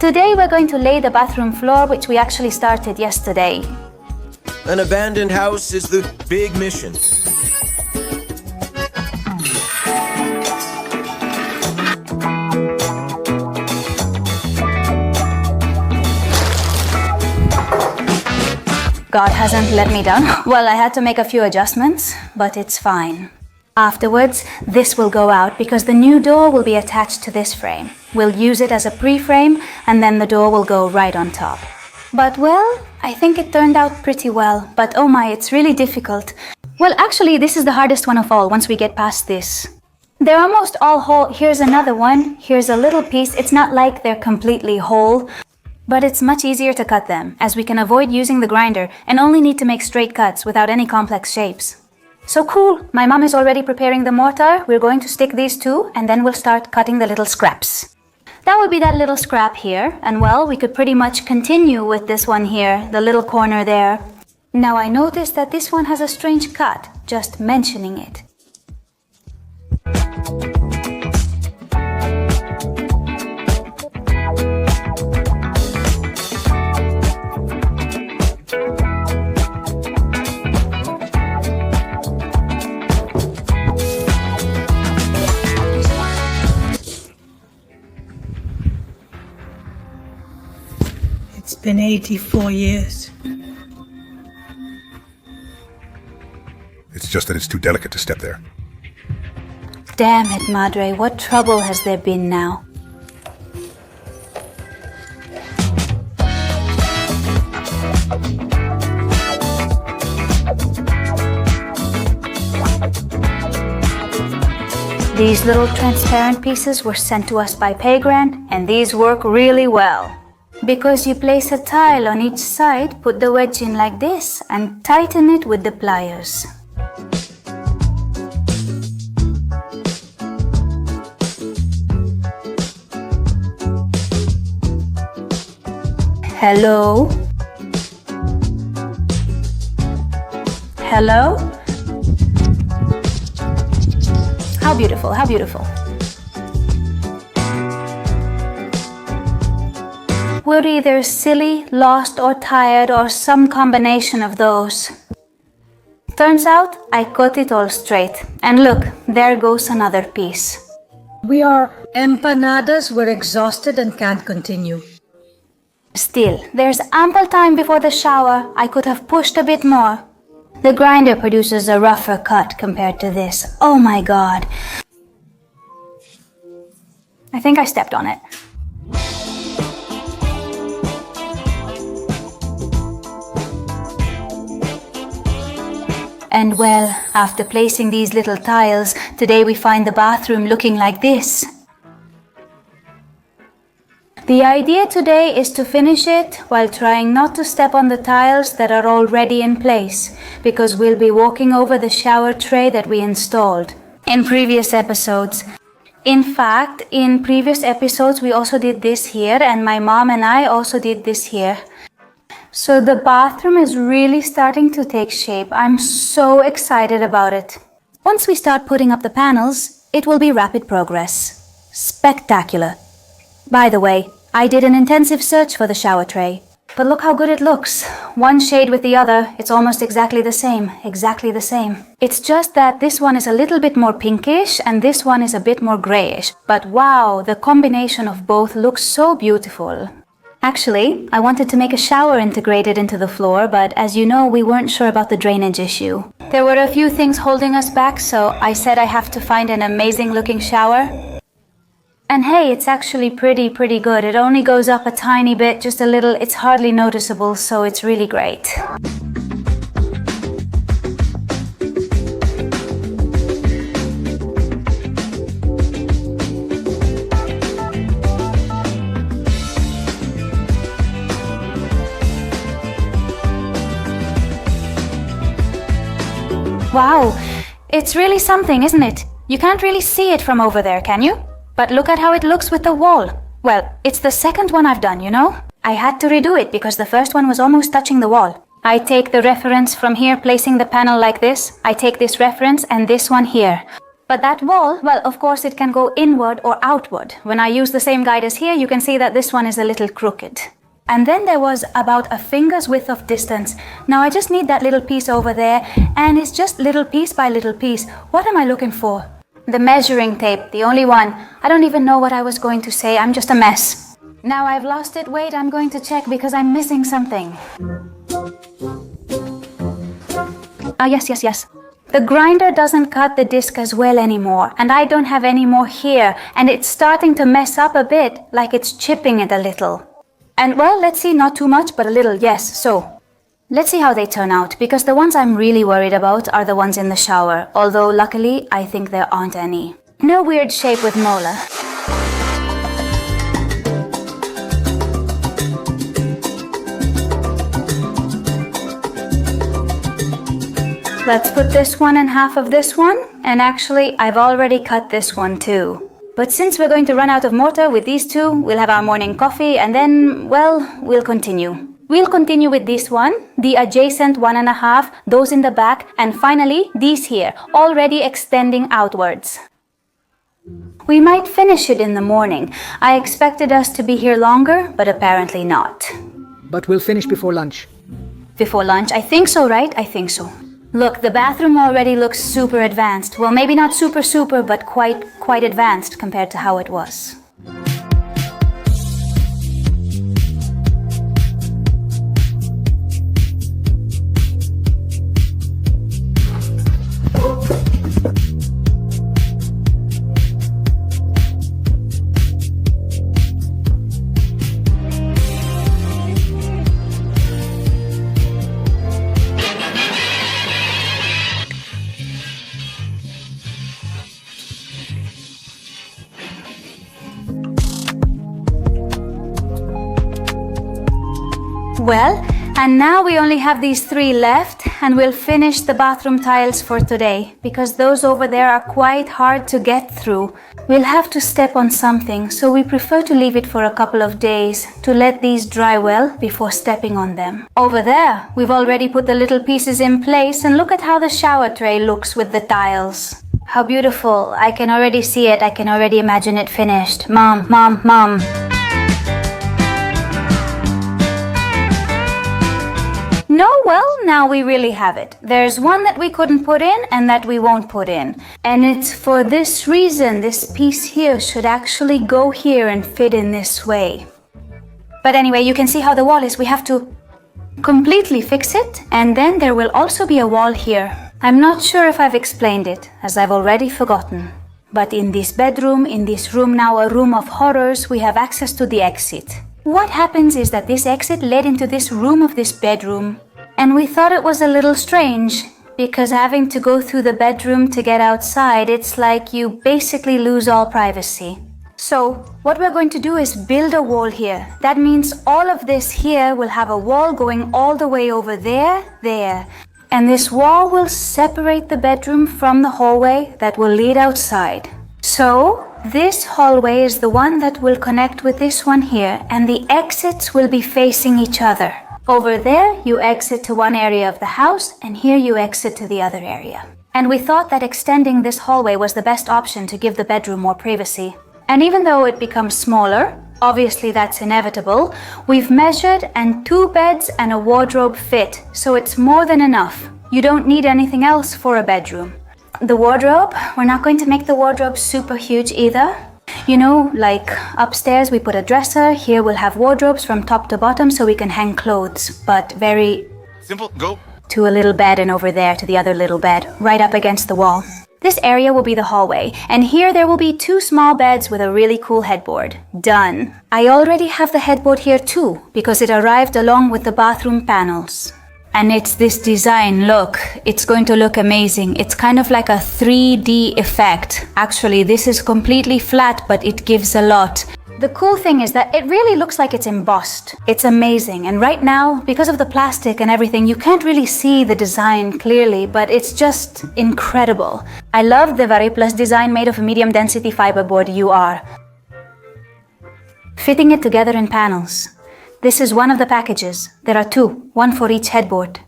Today we're going to lay the bathroom floor, which we actually started yesterday. An abandoned house is the big mission. God hasn't let me down. Well, I had to make a few adjustments, but it's fine. Afterwards, this will go out because the new door will be attached to this frame. We'll use it as a pre-frame and then the door will go right on top. But well, I think it turned out pretty well. But oh my, it's really difficult. Well, actually, this is the hardest one of all once we get past this. They're almost all whole. Here's another one. Here's a little piece. It's not like they're completely whole, but it's much easier to cut them as we can avoid using the grinder and only need to make straight cuts without any complex shapes. So cool, my mom is already preparing the mortar. We're going to stick these two and then we'll start cutting the little scraps. That would be that little scrap here, and well, we could pretty much continue with this one here, the little corner there. Now I noticed that this one has a strange cut, just mentioning it. It's been 84 years. It's just that it's too delicate to step there. Damn it, Madre, what trouble has there been now? These little transparent pieces were sent to us by Paygrand, and these work really well. Because you place a tile on each side, put the wedge in like this, and tighten it with the pliers. Hello? Hello? How beautiful, how beautiful. We're either silly, lost, or tired, or some combination of those. Turns out, I cut it all straight. And look, there goes another piece. We are empanadas, we're exhausted and can't continue. Still, there's ample time before the shower. I could have pushed a bit more. The grinder produces a rougher cut compared to this. Oh my god. I think I stepped on it. And well, after placing these little tiles, today we find the bathroom looking like this. The idea today is to finish it while trying not to step on the tiles that are already in place, because we'll be walking over the shower tray that we installed in previous episodes. In fact, in previous episodes we also did this here, and my mom and I also did this here. So the bathroom is really starting to take shape. I'm so excited about it. Once we start putting up the panels, it will be rapid progress. Spectacular. By the way, I did an intensive search for the shower tray. But look how good it looks. One shade with the other, it's almost exactly the same. Exactly the same. It's just that this one is a little bit more pinkish and this one is a bit more grayish. But wow, the combination of both looks so beautiful. Actually, I wanted to make a shower integrated into the floor, but as you know, we weren't sure about the drainage issue. There were a few things holding us back, so I said I have to find an amazing looking shower. And hey, it's actually pretty good. It only goes up a tiny bit, just a little. It's hardly noticeable, so it's really great. Wow, it's really something, isn't it? You can't really see it from over there, can you? But look at how it looks with the wall. Well, it's the second one I've done, you know? I had to redo it because the first one was almost touching the wall. I take the reference from here, placing the panel like this. I take this reference and this one here. But that wall, well, of course it can go inward or outward. When I use the same guide as here, you can see that this one is a little crooked. And then there was about a finger's width of distance. Now I just need that little piece over there, and it's just little piece by little piece. What am I looking for? The measuring tape, the only one. I don't even know what I was going to say. I'm just a mess. Now I've lost it. Wait, I'm going to check because I'm missing something. Yes. The grinder doesn't cut the disc as well anymore, and I don't have any more here, and it's starting to mess up a bit, like it's chipping it a little. And well, let's see, not too much, but a little, yes. So, let's see how they turn out, because the ones I'm really worried about are the ones in the shower, although luckily I think there aren't any. No weird shape with molar. Let's put this one in half of this one, and actually I've already cut this one too. But since we're going to run out of mortar with these two, we'll have our morning coffee and then, well, we'll continue. We'll continue with this one, the adjacent 1.5, those in the back, and finally these here, already extending outwards. We might finish it in the morning. I expected us to be here longer, but apparently not. But we'll finish before lunch. Before lunch? I think so, right? I think so. Look, the bathroom already looks super advanced. Well, maybe not super, but quite advanced compared to how it was. Well, and now we only have these 3 left, and we'll finish the bathroom tiles for today, because those over there are quite hard to get through. We'll have to step on something, so we prefer to leave it for a couple of days to let these dry well before stepping on them. Over there, we've already put the little pieces in place, and look at how the shower tray looks with the tiles. How beautiful. I can already see it. I can already imagine it finished. Mom. No, well, now we really have it. There's one that we couldn't put in and that we won't put in. And it's for this reason this piece here should actually go here and fit in this way. But anyway, you can see how the wall is. We have to completely fix it, and then there will also be a wall here. I'm not sure if I've explained it, as I've already forgotten. But in this bedroom, in this room now, a room of horrors, we have access to the exit. What happens is that this exit led into this room of this bedroom, and we thought it was a little strange, because having to go through the bedroom to get outside, it's like you basically lose all privacy. So, what we're going to do is build a wall here. That means all of this here will have a wall going all the way over there, and this wall will separate the bedroom from the hallway that will lead outside. So, this hallway is the one that will connect with this one here, and the exits will be facing each other. Over there, you exit to one area of the house, and here you exit to the other area. And we thought that extending this hallway was the best option to give the bedroom more privacy. And even though it becomes smaller, obviously that's inevitable, we've measured and 2 beds and a wardrobe fit, so it's more than enough. You don't need anything else for a bedroom. The wardrobe, we're not going to make the wardrobe super huge either. You know, like upstairs we put a dresser, here we'll have wardrobes from top to bottom so we can hang clothes, but very simple. Go to a little bed, and over there to the other little bed, right up against the wall. This area will be the hallway, and here there will be 2 small beds with a really cool headboard. Done. I already have the headboard here too, because it arrived along with the bathroom panels. And it's this design, look, it's going to look amazing. It's kind of like a 3D effect. Actually, this is completely flat, but it gives a lot. The cool thing is that it really looks like it's embossed. It's amazing. And right now, because of the plastic and everything, you can't really see the design clearly, but it's just incredible. I love the Variplus design made of a medium density fiberboard UR. Fitting it together in panels. This is one of the packages. There are 2, one for each headboard.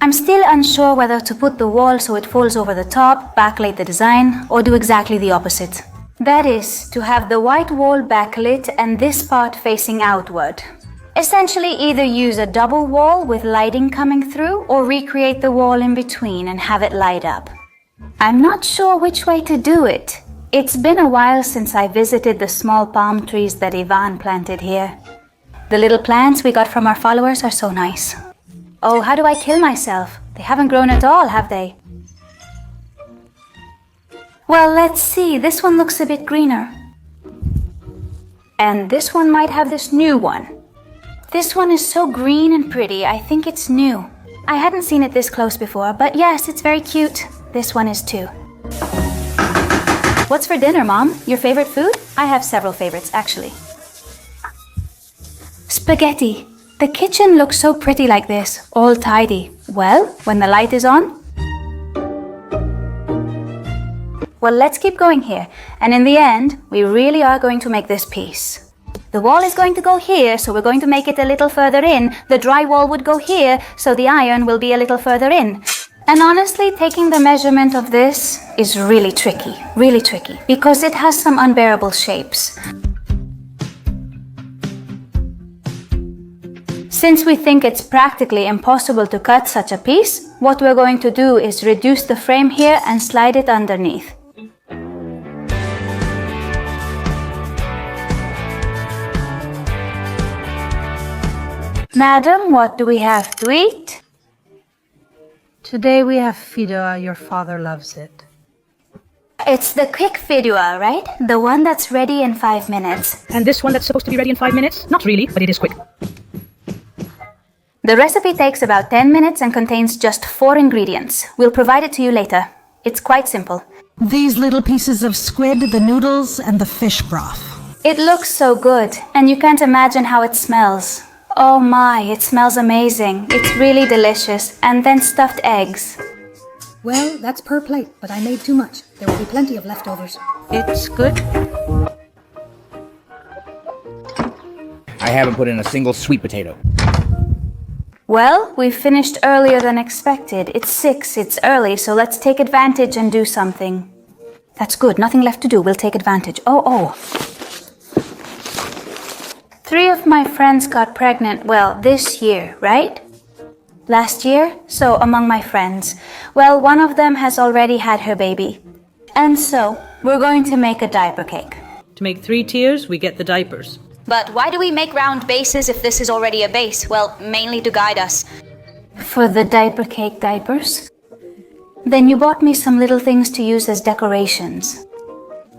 I'm still unsure whether to put the wall so it folds over the top, backlight the design, or do exactly the opposite. That is, to have the white wall backlit and this part facing outward. Essentially, either use a double wall with lighting coming through or recreate the wall in between and have it light up. I'm not sure which way to do it. It's been a while since I visited the small palm trees that Ivan planted here. The little plants we got from our followers are so nice. Oh, how do I kill myself? They haven't grown at all, have they? Well, let's see. This one looks a bit greener. And this one might have this new one. This one is so green and pretty, I think it's new. I hadn't seen it this close before, but yes, it's very cute. This one is too. What's for dinner, Mom? Your favorite food? I have several favorites, actually. Spaghetti. The kitchen looks so pretty like this, all tidy. Well, when the light is on? Well, let's keep going here. And in the end, we really are going to make this piece. The wall is going to go here, so we're going to make it a little further in. The drywall would go here, so the iron will be a little further in. And honestly, taking the measurement of this is really tricky, because it has some unbearable shapes. Since we think it's practically impossible to cut such a piece, what we're going to do is reduce the frame here and slide it underneath. Madam, what do we have to eat? Today we have fideuà. Your father loves it. It's the quick fideuà, right? The one that's ready in 5 minutes. And this one that's supposed to be ready in 5 minutes? Not really, but it is quick. The recipe takes about 10 minutes and contains just 4 ingredients. We'll provide it to you later. It's quite simple. These little pieces of squid, the noodles, and the fish broth. It looks so good, and you can't imagine how it smells. Oh my, it smells amazing. It's really delicious. And then stuffed eggs. Well, that's per plate, but I made too much. There will be plenty of leftovers. It's good. I haven't put in a single sweet potato. Well, we finished earlier than expected. It's 6, it's early, so let's take advantage and do something. That's good, nothing left to do. We'll take advantage. Oh. 3 of my friends got pregnant, well, this year, right? Last year? So, among my friends. Well, one of them has already had her baby. And so, we're going to make a diaper cake. To make 3 tiers, we get the diapers. But why do we make round bases if this is already a base? Well, mainly to guide us. For the diaper cake diapers? Then you bought me some little things to use as decorations.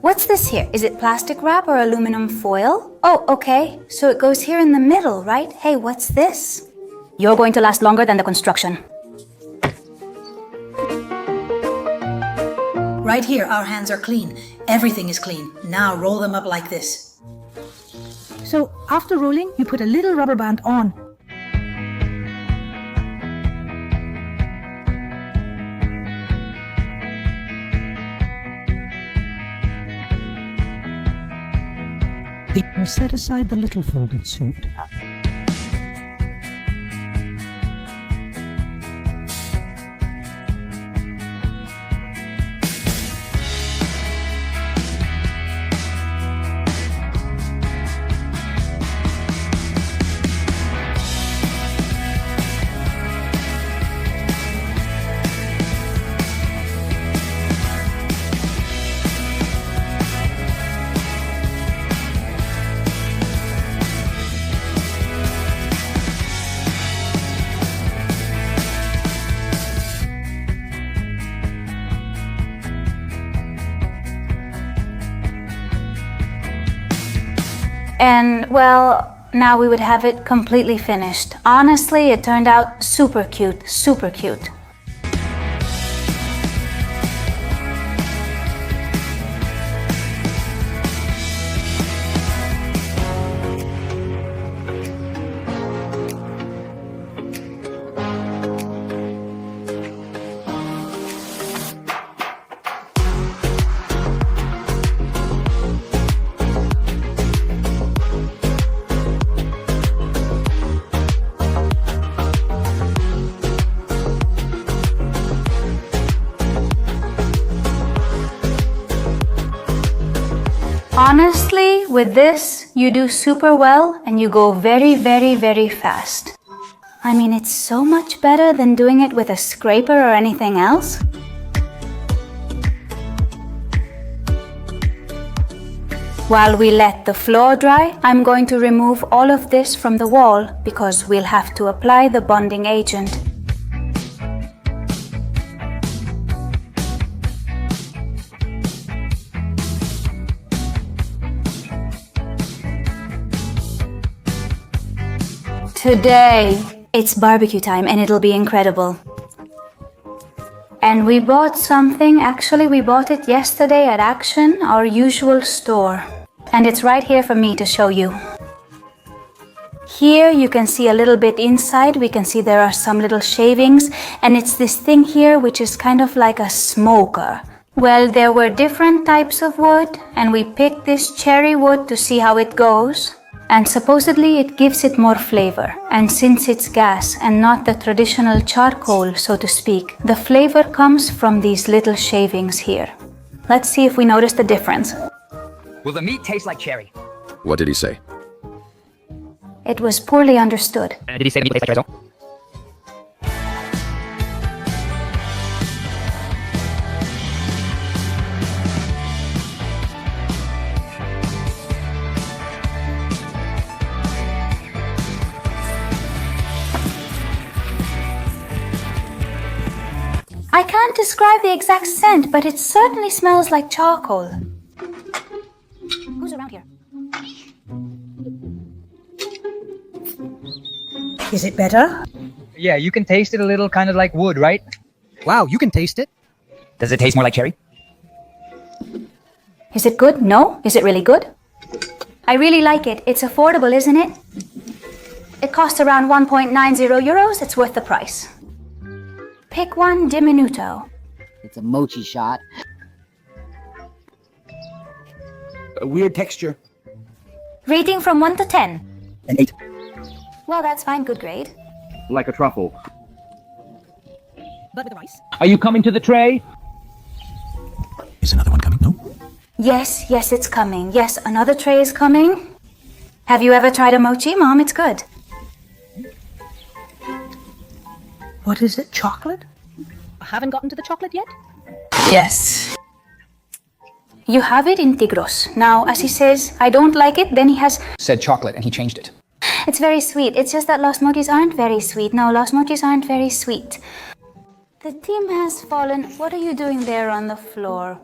What's this here? Is it plastic wrap or aluminum foil? Oh, okay. So it goes here in the middle, right? Hey, what's this? You're going to last longer than the construction. Right here, our hands are clean. Everything is clean. Now roll them up like this. So after rolling, you put a little rubber band on. Or set aside the little folded suit. And, well, now we would have it completely finished. Honestly, it turned out super cute, super cute. with this, you do super well and you go very, very, very fast. I mean, it's so much better than doing it with a scraper or anything else. While we let the floor dry, I'm going to remove all of this from the wall because we'll have to apply the bonding agent. Today, it's barbecue time and it'll be incredible. And we bought something, actually we bought it yesterday at Action, our usual store. And it's right here for me to show you. Here you can see a little bit inside, we can see there are some little shavings, and it's this thing here which is kind of like a smoker. Well, there were different types of wood, and we picked this cherry wood to see how it goes. And supposedly it gives it more flavor. And since it's gas and not the traditional charcoal, so to speak, the flavor comes from these little shavings here. Let's see if we notice the difference. Will the meat taste like cherry? What did he say? It was poorly understood. Did he say the meat tastes like cherry? I can't describe the exact scent, but it certainly smells like charcoal. Who's around here? Is it better? Yeah, you can taste it a little, kind of like wood, right? Wow, you can taste it. Does it taste more like cherry? Is it good? No? Is it really good? I really like it. It's affordable, isn't it? It costs around 1.90 euros. It's worth the price. Pick one diminuto. It's a mochi shot. A weird texture. Rating from 1 to 10. An 8. Well, that's fine. Good grade. Like a truffle. But with rice. Are you coming to the tray? Is another one coming? No? Yes, it's coming. Yes, another tray is coming. Have you ever tried a mochi, Mom? It's good. What is it? Chocolate? I haven't gotten to the chocolate yet. Yes. You have it in Tigros. Now, as he says, I don't like it, then he has... Said chocolate and he changed it. It's very sweet. It's just that Los Mochis aren't very sweet. No, Los Mochis aren't very sweet. The team has fallen. What are you doing there on the floor?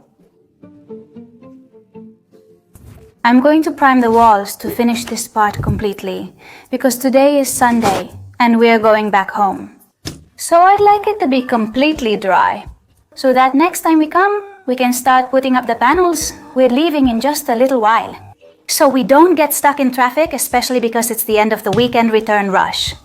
I'm going to prime the walls to finish this part completely, because today is Sunday and we're going back home. So I'd like it to be completely dry, so that next time we come, we can start putting up the panels. We're leaving in just a little while. So we don't get stuck in traffic, especially because it's the end of the weekend return rush.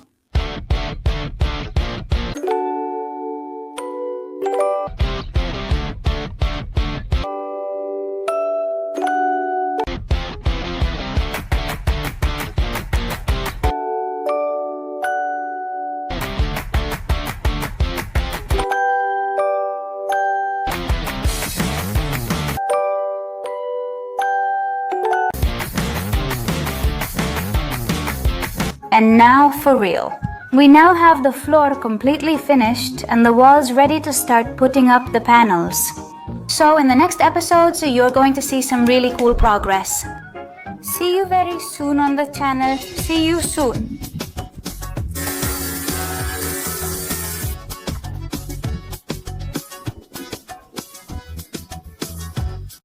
And now for real. We now have the floor completely finished and the walls ready to start putting up the panels. So in the next episodes, you're going to see some really cool progress. See you very soon on the channel. See you soon.